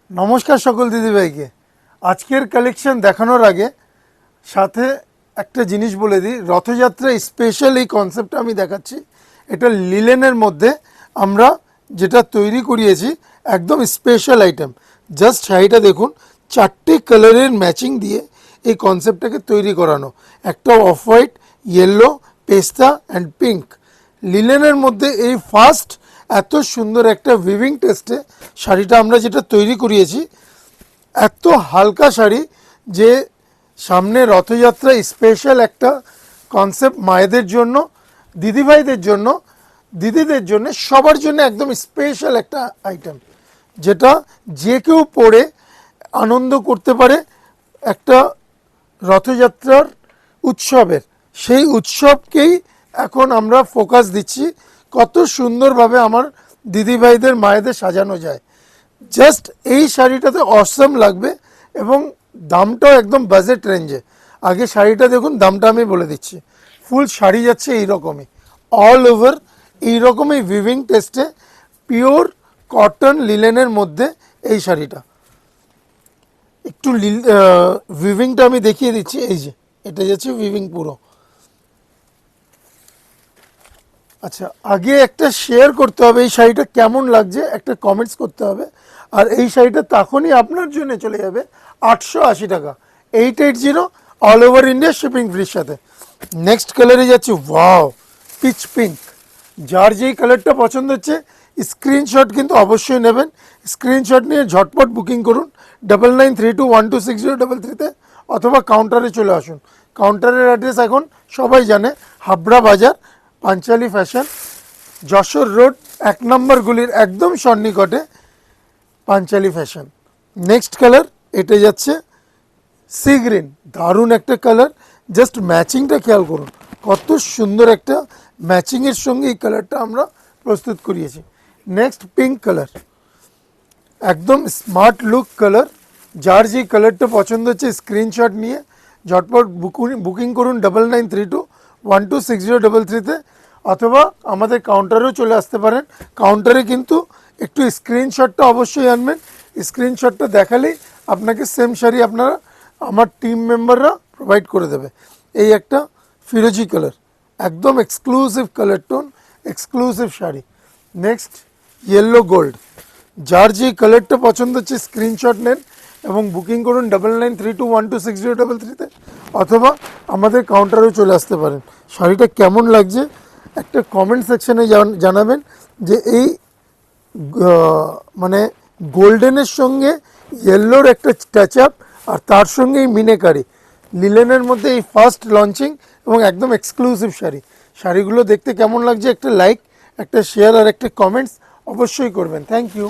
নমস্কার সকল দিদিভাইকে। আজকের কালেকশন দেখানোর আগে সাথে একটা জিনিস বলে দিই, রথযাত্রা স্পেশাল এই কনসেপ্টটা আমি দেখাচ্ছি। এটা লিলেনের মধ্যে আমরা যেটা তৈরি করিয়েছি, একদম স্পেশাল আইটেম। জাস্ট শাড়িটা দেখুন, 4টে কালারের ম্যাচিং দিয়ে এই কনসেপ্টটাকে তৈরি করানো। একটা অফ হোয়াইট, ইয়েলো, পেস্তা অ্যান্ড পিঙ্ক। লিলেনের মধ্যে এই ফার্স্ট এত সুন্দর একটা উইভিং টেস্টে শাড়িটা আমরা যেটা তৈরি করিয়েছি, এত হালকা শাড়ি যে সামনে রথযাত্রা স্পেশাল একটা কনসেপ্ট মায়েদের জন্য, দিদিভাইদের জন্য, দিদিদের জন্য, সবার জন্য একদম স্পেশাল একটা আইটেম, যেটা যে কেউ পরে আনন্দ করতে পারে। একটা রথযাত্রার উৎসবের, সেই উৎসবকেই এখন আমরা ফোকাস দিচ্ছি, কত সুন্দরভাবে আমার দিদিভাইদের মায়েদের সাজানো যায়। জাস্ট এই শাড়িটাতে অসম লাগবে এবং দামটাও একদম বাজেট রেঞ্জে। আগে শাড়িটা দেখুন, দামটা আমি বলে দিচ্ছি। ফুল শাড়ি যাচ্ছে এইরকমই, অল ওভার এইরকমই উইভিং টেস্টে, পিওর কটন লিলেনের মধ্যে এই শাড়িটা। একটু উইভিংটা আমি দেখিয়ে দিচ্ছি। এই যে এটা যাচ্ছে উইভিং পুরো। আচ্ছা, আগে একটা শেয়ার করতে হবে এই শাড়িটা কেমন লাগছে, একটা কমেন্টস করতে হবে। আর এই শাড়িটা তখনই আপনার জন্য চলে যাবে 880 টাকা, 880, অল ওভার ইন্ডিয়া শিপিং ফ্রির সাথে। নেক্সট কালারে যাচ্ছে, ওয়াও, পিচ পিঙ্ক। যার যেই কালারটা পছন্দ হচ্ছে স্ক্রিনশট কিন্তু অবশ্যই নেবেন। স্ক্রিনশট নিয়ে ঝটপট বুকিং করুন 9932126033-তে, অথবা কাউন্টারে চলে আসুন। কাউন্টারের অ্যাড্রেস এখন সবাই জানে, হাবড়া বাজার, পাঞ্চালি ফ্যাশন, যশোর রোড 1 নম্বর গুলির একদম সন্নিকটে পাঞ্চালি ফ্যাশন। নেক্সট কালার, এটা যাচ্ছে সি গ্রিন, দারুণ একটা কালার। জাস্ট ম্যাচিংটা খেয়াল করুন, কত সুন্দর একটা ম্যাচিংয়ের সঙ্গে এই কালারটা আমরা প্রস্তুত করিয়েছি। নেক্সট পিঙ্ক কালার, একদম স্মার্ট লুক কালার। যার যে কালারটা পছন্দ হচ্ছে স্ক্রিনশট নিয়ে ঝটপট বুকিং করুন 9932126033-তে, অথবা আমাদের কাউন্টারেও চলে আসতে পারেন। কাউন্টারে কিন্তু একটু স্ক্রিনশটটা অবশ্যই আনবেন। স্ক্রিনশটটা দেখালেই আপনাকে সেম শাড়ি আপনারা, আমার টিম মেম্বাররা প্রোভাইড করে দেবে। এই একটা ফিরোজি কালার, একদম exclusive colour tone, exclusive sari. Next yellow gold. যার যে কালারটা পছন্দ হচ্ছে স্ক্রিনশট নেন এবং বুকিং করুন 9932126033-তে, অথবা আমাদের কাউন্টারেও চলে আসতে পারেন। শাড়িটা কেমন লাগছে একটা কমেন্ট সেকশনে জানাবেন, যে এই মানে গোল্ডেনের সঙ্গে ইয়েলোর একটা টাচ আপ, আর তার সঙ্গে এই মিনেকারি লিলেনের মধ্যে এই ফার্স্ট লঞ্চিং এবং একদম এক্সক্লুসিভ শাড়ি। শাড়িগুলো দেখতে কেমন লাগছে একটা লাইক, একটা শেয়ার আর একটা কমেন্টস অবশ্যই করবেন। Thank you.